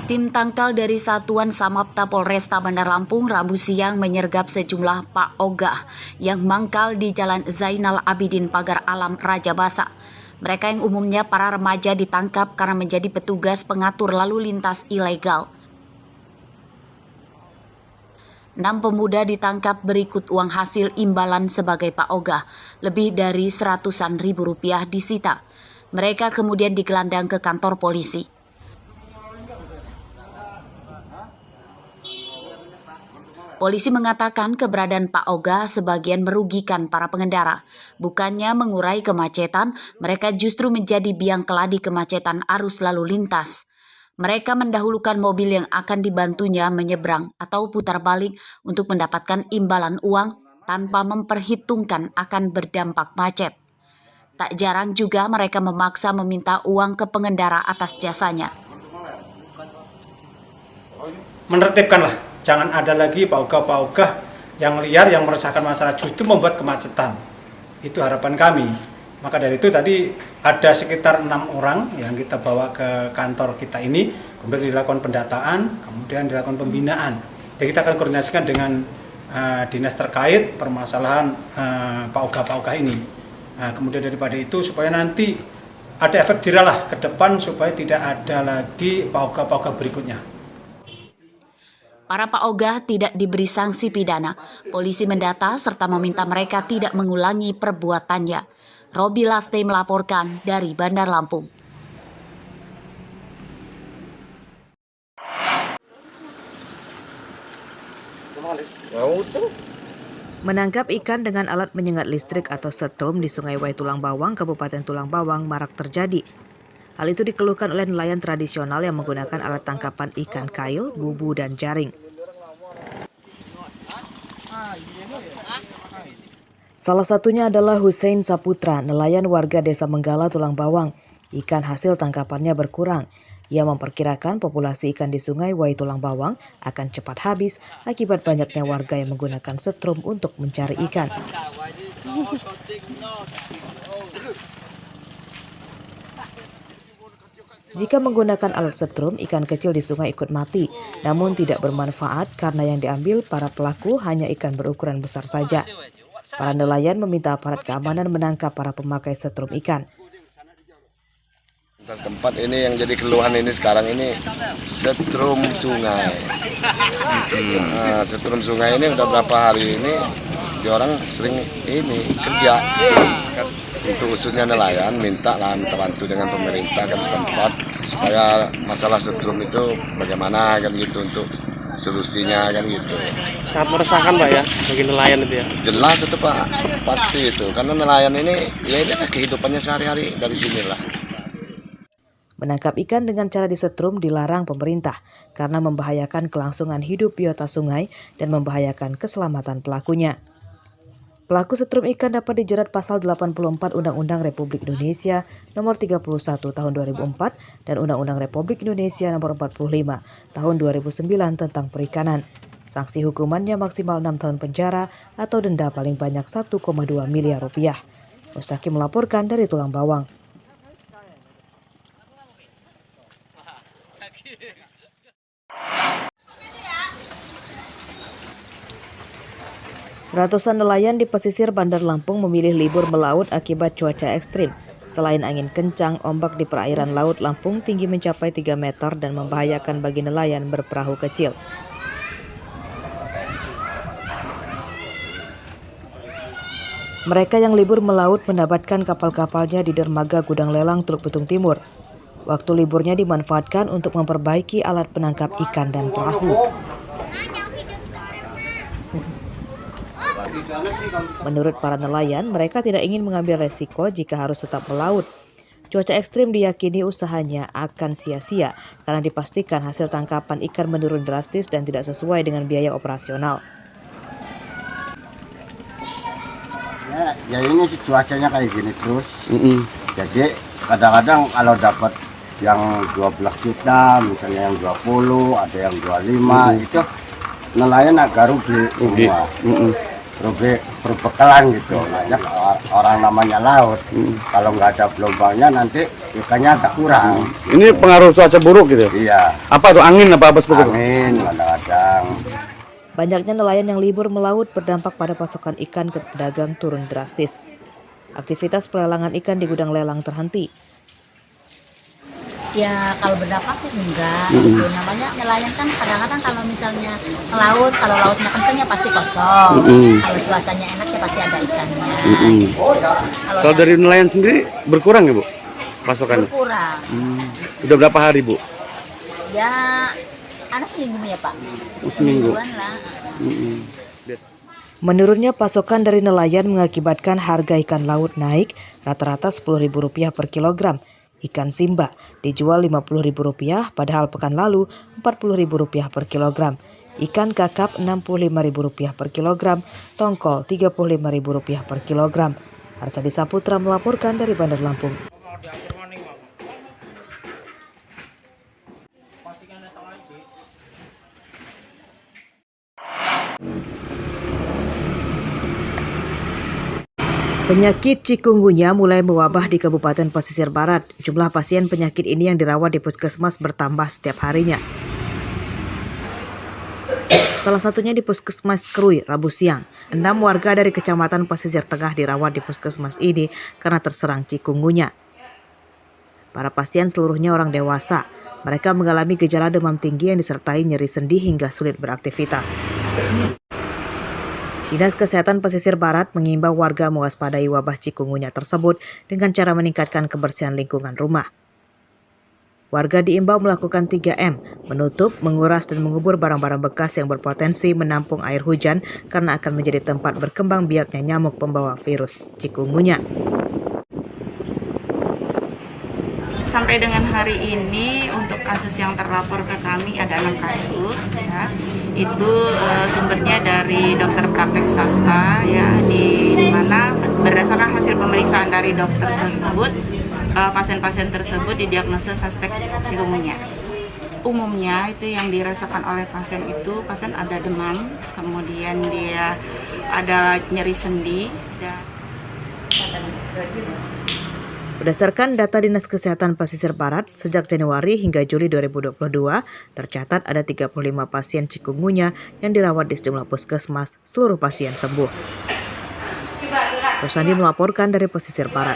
Tim tangkal dari Satuan Samapta Polresta Bandar Lampung Rabu siang menyergap sejumlah Pak Ogah yang mangkal di Jalan Zainal Abidin Pagar Alam Raja Basa. Mereka yang umumnya para remaja ditangkap karena menjadi petugas pengatur lalu lintas ilegal. 6 pemuda ditangkap berikut uang hasil imbalan sebagai Pak Ogah, lebih dari seratusan ribu rupiah disita. Mereka kemudian digelandang ke kantor polisi. Polisi mengatakan keberadaan Pak Ogah sebagian merugikan para pengendara. Bukannya mengurai kemacetan, mereka justru menjadi biang keladi kemacetan arus lalu lintas. Mereka mendahulukan mobil yang akan dibantunya menyeberang atau putar balik untuk mendapatkan imbalan uang tanpa memperhitungkan akan berdampak macet. Tak jarang juga mereka memaksa meminta uang ke pengendara atas jasanya. Menertibkanlah, jangan ada lagi Pak Ogah yang liar yang meresahkan masyarakat, justru membuat kemacetan. Itu harapan kami. Maka dari itu tadi ada sekitar 6 orang yang kita bawa ke kantor kita ini, kemudian dilakukan pendataan, kemudian dilakukan pembinaan. Jadi kita akan koordinasikan dengan dinas terkait permasalahan Pak Ogah ini. Nah, kemudian daripada itu supaya nanti ada efek jerah lah ke depan supaya tidak ada lagi Pak Ogah berikutnya. Para Pak Ogah tidak diberi sanksi pidana. Polisi mendata serta meminta mereka tidak mengulangi perbuatannya. Robi Laste melaporkan dari Bandar Lampung. Menangkap ikan dengan alat menyengat listrik atau setrum di Sungai Wai Tulang Bawang, Kabupaten Tulang Bawang, marak terjadi. Hal itu dikeluhkan oleh nelayan tradisional yang menggunakan alat tangkapan ikan kail, bubu, dan jaring. Salah satunya adalah Hussein Saputra, nelayan warga Desa Menggala, Tulang Bawang. Ikan hasil tangkapannya berkurang. Ia memperkirakan populasi ikan di Sungai Wai Tulang Bawang akan cepat habis akibat banyaknya warga yang menggunakan setrum untuk mencari ikan. Jika menggunakan alat setrum, ikan kecil di sungai ikut mati, namun tidak bermanfaat karena yang diambil para pelaku hanya ikan berukuran besar saja. Para nelayan meminta aparat keamanan menangkap para pemakai setrum ikan. Tempat ini yang jadi keluhan ini sekarang ini setrum sungai. Setrum sungai ini udah berapa hari ini orang sering ini kerja setrum kan. Untuk khususnya nelayan minta bantu dengan pemerintah kan setempat supaya masalah setrum itu bagaimana kan gitu untuk solusinya kan gitu. Sangat meresahkan Pak ya bagi nelayan itu ya. Jelas itu Pak, pasti itu karena nelayan ini ya ini kehidupannya sehari-hari dari sinilah. Menangkap ikan dengan cara disetrum dilarang pemerintah karena membahayakan kelangsungan hidup biota sungai dan membahayakan keselamatan pelakunya. Pelaku setrum ikan dapat dijerat pasal 84 Undang-Undang Republik Indonesia Nomor 31 Tahun 2004 dan Undang-Undang Republik Indonesia Nomor 45 Tahun 2009 tentang perikanan. Sanksi hukumannya maksimal 6 tahun penjara atau denda paling banyak 1,2 miliar rupiah. Mustaqim melaporkan dari Tulang Bawang. Ratusan nelayan di pesisir Bandar Lampung memilih libur melaut akibat cuaca ekstrim. Selain angin kencang, ombak di perairan laut Lampung tinggi mencapai 3 meter dan membahayakan bagi nelayan berperahu kecil. Mereka yang libur melaut mendapatkan kapal-kapalnya di dermaga Gudang Lelang Teluk Betung Timur. Waktu liburnya dimanfaatkan untuk memperbaiki alat penangkap ikan dan perahu. Menurut para nelayan, mereka tidak ingin mengambil resiko jika harus tetap melaut. Cuaca ekstrim diyakini usahanya akan sia-sia karena dipastikan hasil tangkapan ikan menurun drastis dan tidak sesuai dengan biaya operasional. Ya ini sih cuacanya kayak gini terus. Jadi kadang-kadang kalau dapat yang 12 juta, misalnya yang 20, ada yang 25, itu nelayan agak rugi semua. berbekalan gitu. Banyak orang namanya laut. Kalau nggak ada gelombangnya nanti ikannya agak kurang. Ini pengaruh cuaca buruk gitu? Iya. Apa tuh, angin apa seperti itu? Angin kadang-kadang. Banyaknya nelayan yang libur melaut berdampak pada pasokan ikan ke pedagang turun drastis. Aktivitas pelelangan ikan di gudang lelang terhenti. Ya kalau berdampak sih enggak gitu. Namanya nelayan kan kadang-kadang kalau misalnya melaut, kalau lautnya kenceng ya pasti kosong. Kalau cuacanya enak ya pasti ada ikannya. Kalau dari nelayan sendiri berkurang ya Bu pasokannya? Berkurang. Udah berapa hari Bu? Ya ada seminggu ya Pak. Seminggu. Semingguan lah. Menurunnya pasokan dari nelayan mengakibatkan harga ikan laut naik rata-rata Rp10.000 per kilogram. Ikan simba dijual Rp50.000 padahal pekan lalu Rp40.000 per kilogram. Ikan kakap Rp65.000 per kilogram, tongkol Rp35.000 per kilogram. Arsadi Saputra melaporkan dari Bandar Lampung. Penyakit chikungunya mulai mewabah di Kabupaten Pesisir Barat. Jumlah pasien penyakit ini yang dirawat di puskesmas bertambah setiap harinya. Salah satunya di Puskesmas Krui, Rabu siang. 6 warga dari Kecamatan Pesisir Tengah dirawat di puskesmas ini karena terserang chikungunya. Para pasien seluruhnya orang dewasa. Mereka mengalami gejala demam tinggi yang disertai nyeri sendi hingga sulit beraktivitas. Dinas Kesehatan Pesisir Barat mengimbau warga mewaspadai wabah chikungunya tersebut dengan cara meningkatkan kebersihan lingkungan rumah. Warga diimbau melakukan 3M, menutup, menguras, dan mengubur barang-barang bekas yang berpotensi menampung air hujan karena akan menjadi tempat berkembang biaknya nyamuk pembawa virus chikungunya. Sampai dengan hari ini untuk kasus yang terlapor ke kami ada 6 kasus ya. Itu sumbernya dari dokter praktek swasta ya, di mana berdasarkan hasil pemeriksaan dari dokter tersebut pasien-pasien tersebut didiagnosa suspek chikungunya. Umumnya itu yang dirasakan oleh pasien itu pasien ada demam, kemudian dia ada nyeri sendi dan Berdasarkan data Dinas Kesehatan Pesisir Barat, sejak Januari hingga Juli 2022, tercatat ada 35 pasien chikungunya yang dirawat di sejumlah puskesmas, seluruh pasien sembuh. Rosandi melaporkan dari Pesisir Barat.